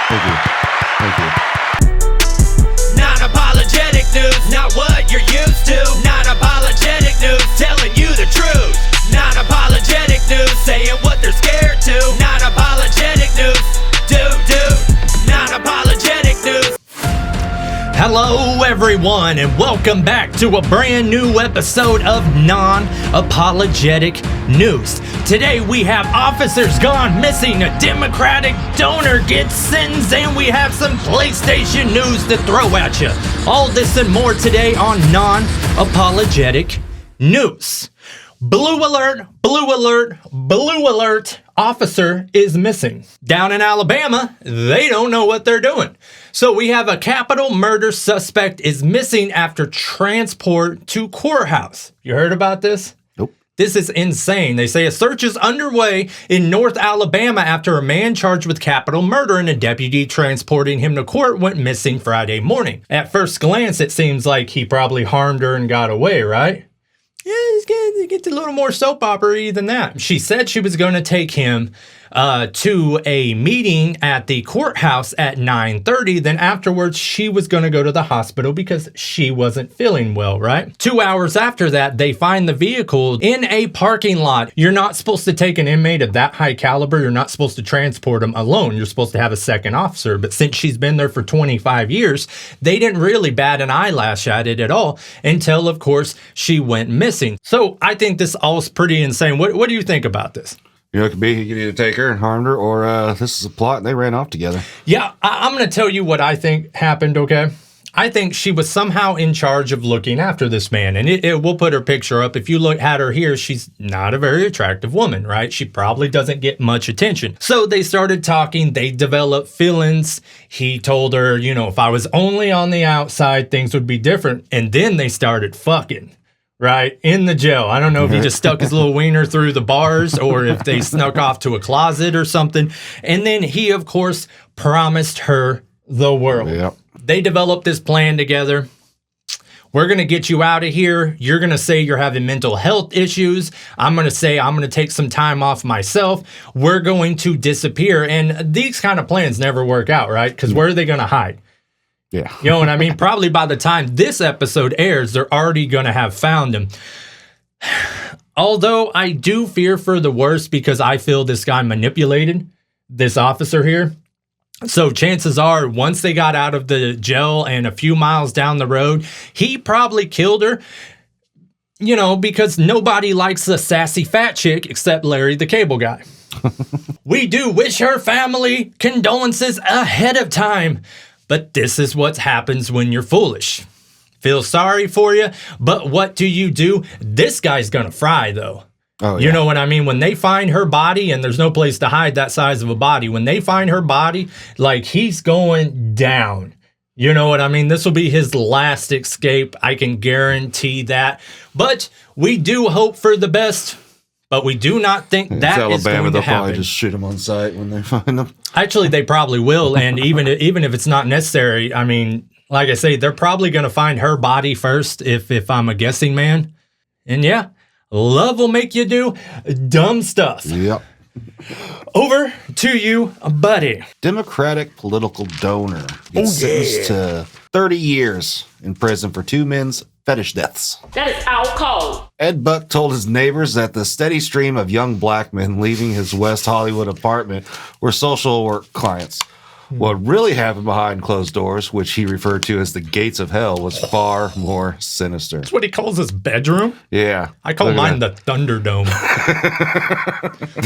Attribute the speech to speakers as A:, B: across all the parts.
A: Thank you. Thank you.
B: Non-apologetic news, not what you're used to. Non-apologetic news, telling you the truth. Non-apologetic news, saying what they're scared to. Non-apologetic news, non-apologetic news.
C: Hello everyone and welcome back to a brand new episode of Non-Apologetic News. Today we have officers gone missing, a Democratic donor gets sentenced, and we have some PlayStation news to throw at you. All this and more today on Non-Apologetic News. Blue alert, blue alert, blue alert. Officer is missing. Down in Alabama, they don't know what they're doing. So we have a capital murder suspect is missing after transport to courthouse. You heard about this?
A: Nope.
C: This is insane. They say a search is underway in North Alabama after a man charged with capital murder and a deputy transporting him to court went missing Friday morning. At first glance, it seems like he probably harmed her and got away, right? Yeah, it gets a little more soap opera-y than that. She said she was going to take him to a meeting at the courthouse at 9:30. Then afterwards, she was going to go to the hospital because she wasn't feeling well, right? 2 hours after that, they find the vehicle in a parking lot. You're not supposed to take an inmate of that high caliber. You're not supposed to transport him alone. You're supposed to have a second officer. But since she's been there for 25 years, they didn't really bat an eyelash at it at all until, of course, she went missing. So I think this all is pretty insane. What do you think about this?
A: You know, it could be you could either take her and harmed her, or this is a plot and they ran off together.
C: Yeah, I'm going to tell you what I think happened, okay? I think she was somehow in charge of looking after this man. And we'll put her picture up. If you look at her here, she's not a very attractive woman, right? She probably doesn't get much attention. So they started talking. They developed feelings. He told her, you know, if I was only on the outside, things would be different. And then they started fucking. Right, in the jail. I don't know if he just stuck his little wiener through the bars or if they snuck off to a closet or something. And then he, of course, promised her the world.
A: Yep.
C: They developed this plan together. We're going to get you out of here. You're going to say you're having mental health issues. I'm going to say I'm going to take some time off myself. We're going to disappear. And these kind of plans never work out, right? Because where are they going to hide?
A: Yeah.
C: You know what I mean? Probably by the time this episode airs, they're already going to have found him. Although I do fear for the worst because I feel this guy manipulated this officer here. So chances are once they got out of the jail and a few miles down the road, he probably killed her, you know, because nobody likes a sassy fat chick except Larry the Cable Guy. We do wish her family condolences ahead of time. But this is what happens when you're foolish. Feel sorry for you, but what do? This guy's gonna fry, though.
A: Oh, yeah.
C: You know what I mean? When they find her body, and there's no place to hide that size of a body, when they find her body, like, he's going down. You know what I mean? This will be his last escape. I can guarantee that. But we do hope for the best. But we do not think that
A: Alabama,
C: is going to
A: they'll
C: happen.
A: probably just shoot them on sight when they find them.
C: Actually, they probably will, and even if it's not necessary, I mean, like I say, they're probably going to find her body first if I'm a guessing man. And yeah, love will make you do dumb stuff.
A: Yep.
C: Over to you, buddy.
A: Democratic political donor gets sentenced to 30 years in prison for two men's fetish deaths.
D: That is out cold.
A: Ed Buck told his neighbors that the steady stream of young black men leaving his West Hollywood apartment were social work clients. What really happened behind closed doors, which he referred to as the gates of hell, was far more sinister.
C: That's what he calls his bedroom?
A: Yeah.
C: I call mine the Thunderdome.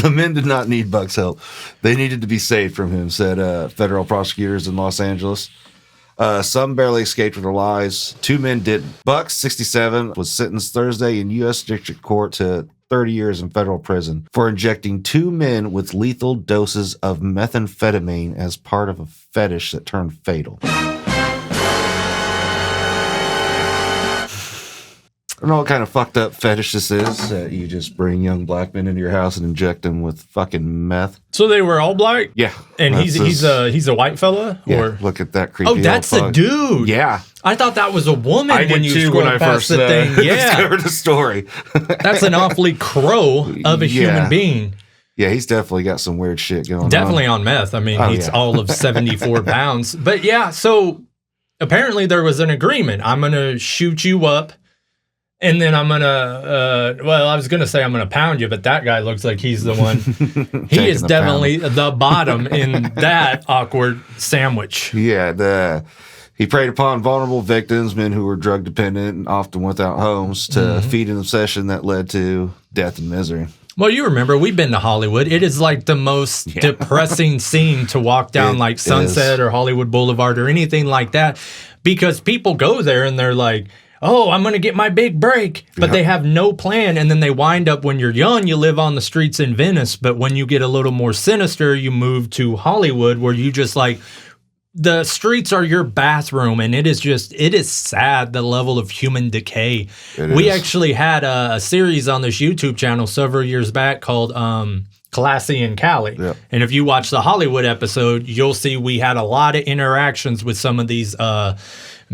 A: The men did not need Buck's help. They needed to be saved from him, said federal prosecutors in Los Angeles. Some barely escaped with their lives. Two men didn't. Buck, 67, was sentenced Thursday in U.S. District Court to 30 years in federal prison for injecting two men with lethal doses of methamphetamine as part of a fetish that turned fatal. I don't know what kind of fucked up fetish this is, that you just bring young black men into your house and inject them with fucking meth.
C: So they were all black?
A: Yeah.
C: And he's a white fella?
A: Yeah,
C: Or
A: look at that creepy.
C: Oh, that's a dude.
A: Yeah.
C: I thought that was a woman
A: I
C: when
A: did
C: you
A: too
C: scrolled
A: when I
C: past
A: first
C: the thing. Yeah.
A: discovered the story.
C: That's an awfully crow of a human being.
A: Yeah, he's definitely got some weird shit going on.
C: Definitely on meth. I mean, he's all of 74 pounds. But yeah, so apparently there was an agreement. I'm going to shoot you up, and then I'm going to, well, I was going to say I'm going to pound you, but that guy looks like he's the one. He is definitely the bottom in that awkward sandwich.
A: Yeah, he preyed upon vulnerable victims, men who were drug dependent and often without homes, to feed an obsession that led to death and misery.
C: Well, you remember, we've been to Hollywood. It is like the most depressing scene to walk down like Sunset or Hollywood Boulevard or anything like that, because people go there and they're like, oh, I'm going to get my big break, but they have no plan. And then they wind up, when you're young, you live on the streets in Venice. But when you get a little more sinister, you move to Hollywood, where you just like, the streets are your bathroom, and it is sad, the level of human decay. We actually had a series on this YouTube channel several years back called Classy in Cali. Yep. And if you watch the Hollywood episode, you'll see we had a lot of interactions with some of these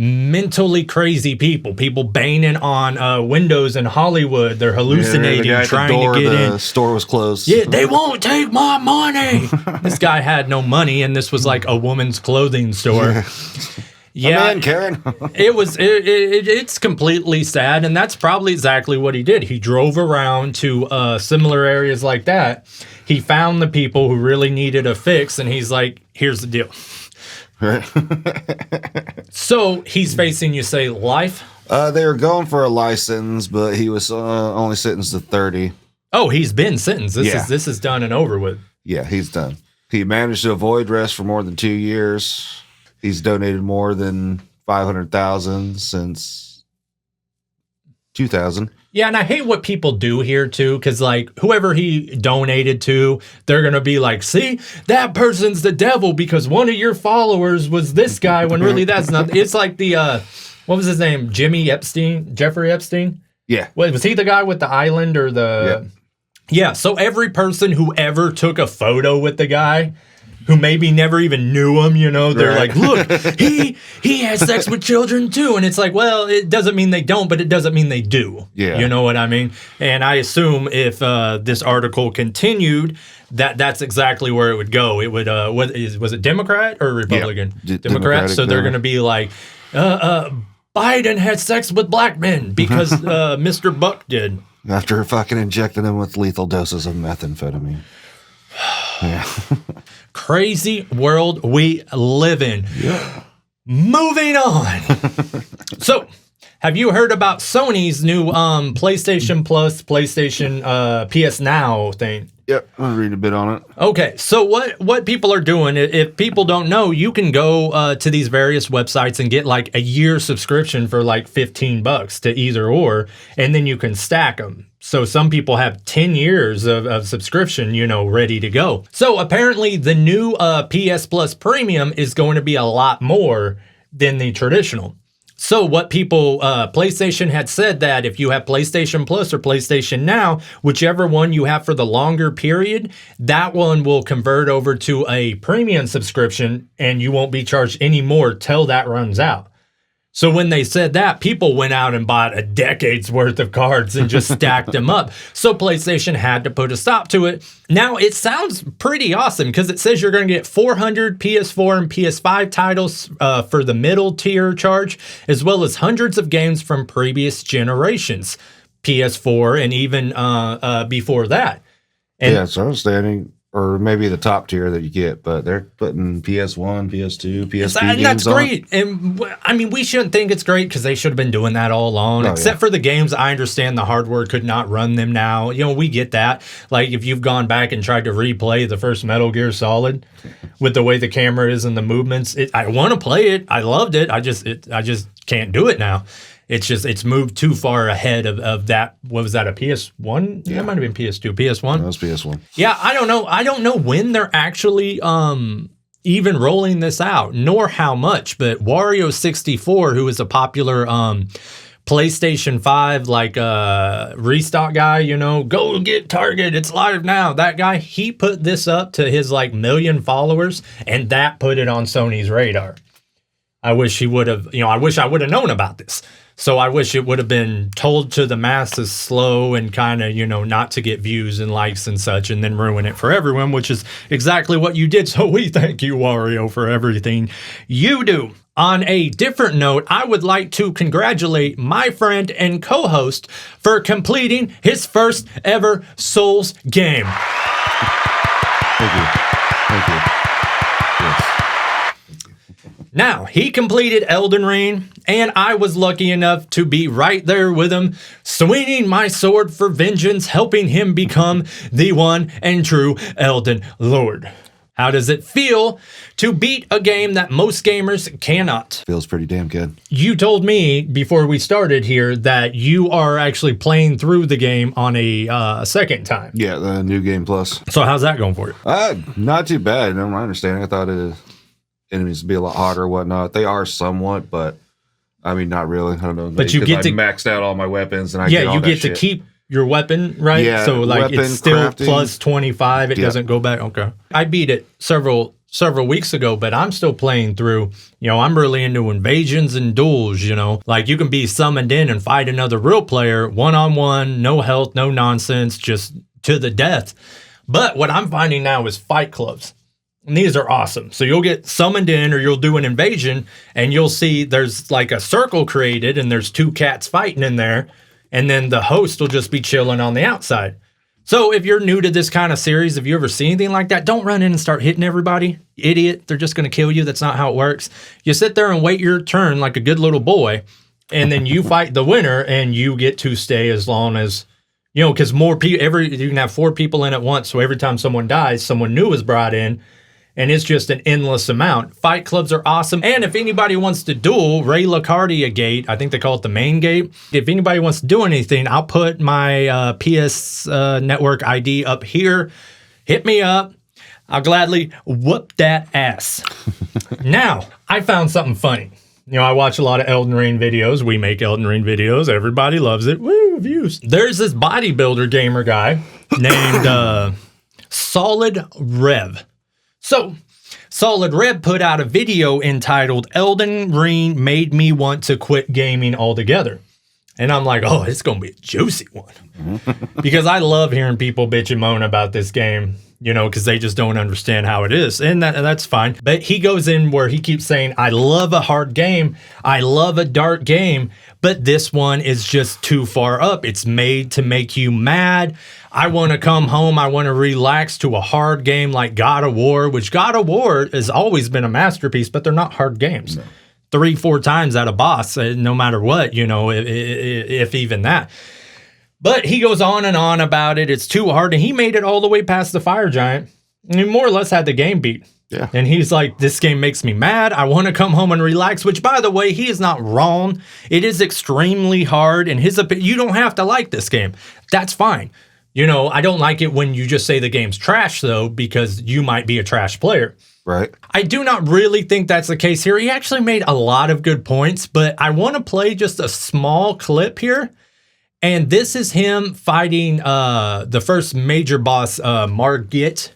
C: mentally crazy people banging on windows in Hollywood. They're hallucinating, trying to get in.
A: The store was closed.
C: Yeah, they won't take my money. This guy had no money, and this was like a woman's clothing store. Yeah,
A: in, Karen.
C: It's completely sad, and that's probably exactly what he did. He drove around to similar areas like that. He found the people who really needed a fix, and he's like, here's the deal.
A: Right.
C: So he's facing, you say, life?
A: They were going for a license, but he was only sentenced to 30.
C: Oh, he's been sentenced. This is done and over with.
A: Yeah, he's done. He managed to avoid arrest for more than 2 years. He's donated more than $500,000 since 2000.
C: Yeah, and I hate what people do here, too, because, like, whoever he donated to, they're going to be like, see, that person's the devil because one of your followers was this guy, when really that's not. It's like the, what was his name? Jeffrey Epstein?
A: Yeah.
C: Wait, was he the guy with the island or the... Yeah, so every person who ever took a photo with the guy, who maybe never even knew him, you know, they're like, look, he has sex with children too. And it's like, well, it doesn't mean they don't, but it doesn't mean they do. Yeah. You know what I mean? And I assume if this article continued, that's exactly where it would go. It would, was it Democrat or Republican? Yeah, Democrat. So they're going to be like, Biden had sex with black men because Mr. Buck did.
A: After fucking injecting him with lethal doses of methamphetamine. Yeah.
C: Crazy world we live in. Yeah. Moving on. So, have you heard about Sony's new PlayStation Plus, PlayStation PS Now thing?
A: Yep, I'll read a bit on it.
C: Okay, so what people are doing, if people don't know, you can go to these various websites and get like a year subscription for like $15 to either or, and then you can stack them. So some people have 10 years of subscription, you know, ready to go. So apparently the new PS Plus Premium is going to be a lot more than the traditional. So what people, PlayStation had said that if you have PlayStation Plus or PlayStation Now, whichever one you have for the longer period, that one will convert over to a premium subscription and you won't be charged any more till that runs out. So when they said that, people went out and bought a decade's worth of cards and just stacked them up. So PlayStation had to put a stop to it. Now, it sounds pretty awesome because it says you're going to get 400 PS4 and PS5 titles for the middle tier charge, as well as hundreds of games from previous generations, PS4 and even before that. And
A: yeah, it's understanding. Or maybe the top tier that you get, but they're putting PS1, PS2, PSP games
C: that's great.
A: On.
C: And I mean, we shouldn't think it's great because they should have been doing that all along. Except for the games, I understand the hardware could not run them now. You know, we get that. Like if you've gone back and tried to replay the first Metal Gear Solid with the way the camera is and the movements, I want to play it. I loved it. I just can't do it now. It's moved too far ahead of that. What was that, a PS1? Yeah. That might have been PS2. PS1?
A: That was PS1. Yeah,
C: I don't know. I don't know when they're actually even rolling this out, nor how much. But Wario64, who is a popular PlayStation 5 like restock guy, you know, go get Target, it's live now. That guy, he put this up to his like million followers, and that put it on Sony's radar. I wish he would have, I wish I would have known about this. So I wish it would have been told to the masses slow and kind of, not to get views and likes and such and then ruin it for everyone, which is exactly what you did. So we thank you, Wario, for everything you do. On a different note, I would like to congratulate my friend and co-host for completing his first ever Souls game.
A: Thank you. Yes.
C: Now, he completed Elden Ring, and I was lucky enough to be right there with him, swinging my sword for vengeance, helping him become the one and true Elden Lord. How does it feel to beat a game that most gamers cannot?
A: Feels pretty damn good.
C: You told me before we started here that you are actually playing through the game on a second time.
A: Yeah, the New Game Plus.
C: So how's that going for you?
A: Not too bad. In my understanding, I thought enemies would be a lot harder or whatnot. They are somewhat, but I mean, not really. I don't know.
C: But you get to
A: maxed out all my weapons, and
C: you get to keep your weapon, right?
A: Yeah,
C: so like
A: weapon,
C: it's still
A: crafting.
C: plus 25. It doesn't go back. Okay. I beat it several weeks ago, but I'm still playing through. I'm really into invasions and duels, Like you can be summoned in and fight another real player, one-on-one, no health, no nonsense, just to the death. But what I'm finding now is fight clubs. And these are awesome. So you'll get summoned in or you'll do an invasion and you'll see there's like a circle created and there's two cats fighting in there. And then the host will just be chilling on the outside. So if you're new to this kind of series, have you ever seen anything like that? Don't run in and start hitting everybody. Idiot. They're just going to kill you. That's not how it works. You sit there and wait your turn like a good little boy. And then you fight the winner and you get to stay as long as, because more people, you can have 4 people in at once. So every time someone dies, someone new is brought in. And it's just an endless amount. Fight clubs are awesome. And if anybody wants to duel, Ray LaCardia gate, I think they call it the main gate. If anybody wants to do anything, I'll put my PS network ID up here. Hit me up. I'll gladly whoop that ass. Now, I found something funny. I watch a lot of Elden Ring videos. We make Elden Ring videos. Everybody loves it. Woo, views. There's this bodybuilder gamer guy named SolidRev. So, SolidRev put out a video entitled Elden Ring Made Me Want to Quit Gaming Altogether. And I'm like, oh, it's going to be a juicy one. Because I love hearing people bitch and moan about this game, because they just don't understand how it is. And that's fine. But he goes in where he keeps saying, I love a hard game. I love a dark game. But this one is just too far up. It's made to make you mad. I want to come home. I want to relax to a hard game like God of War, which God of War has always been a masterpiece, but they're not hard games. No. 3-4 times at a boss, no matter what, if even that. But he goes on and on about it. It's too hard. And he made it all the way past the fire giant. And he more or less had the game beat.
A: Yeah.
C: And he's like, this game makes me mad. I want to come home and relax, which, by the way, he is not wrong. It is extremely hard. And you don't have to like this game. That's fine. I don't like it when you just say the game's trash, though, because you might be a trash player.
A: Right.
C: I do not really think that's the case here. He actually made a lot of good points, but I want to play just a small clip here. And this is him fighting the first major boss, Margit.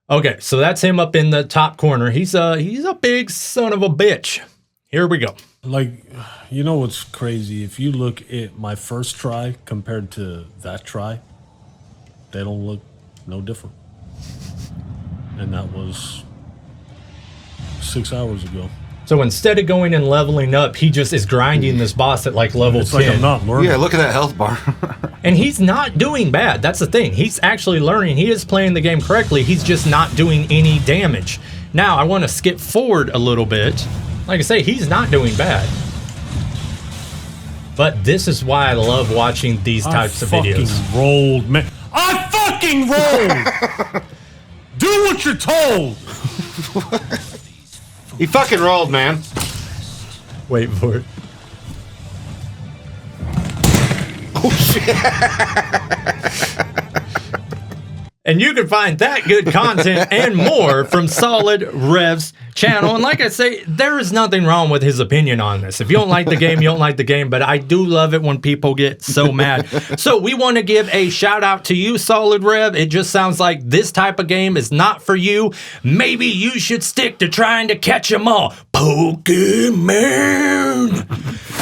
C: Okay, so that's him up in the top corner. He's a big son of a bitch. Here we go.
D: Like, what's crazy? If you look at my first try compared to that try, they don't look no different. And that was 6 hours ago.
C: So instead of going and leveling up, he just is grinding this boss at like level 10.
D: Like I'm not learning.
A: Yeah, look at that health bar.
C: And he's not doing bad. That's the thing. He's actually learning. He is playing the game correctly. He's just not doing any damage. Now, I want to skip forward a little bit. Like I say, he's not doing bad. But this is why I love watching these types of videos.
D: Rolled, man. I fucking rolled! Do what you're told!
A: He fucking rolled, man.
C: Wait for it.
A: Oh, shit.
C: And you can find that good content and more from Solid Rev's channel. And like I say, there is nothing wrong with his opinion on this. If you don't like the game, you don't like the game. But I do love it when people get so mad. So we want to give a shout out to you, Solid Rev. It just sounds like this type of game is not for you. Maybe you should stick to trying to catch them all. Pokemon.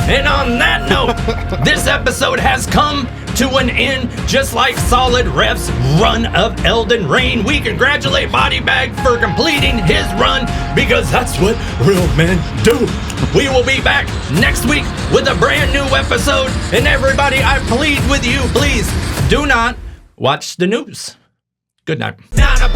C: And on that note, this episode has come to an end, just like Solid Rev's run of Elden Ring. We congratulate Bodybag for completing his run, because that's what real men do. We will be back next week with a brand new episode. And everybody, I plead with you, please do not watch the news. Good night.
B: Not a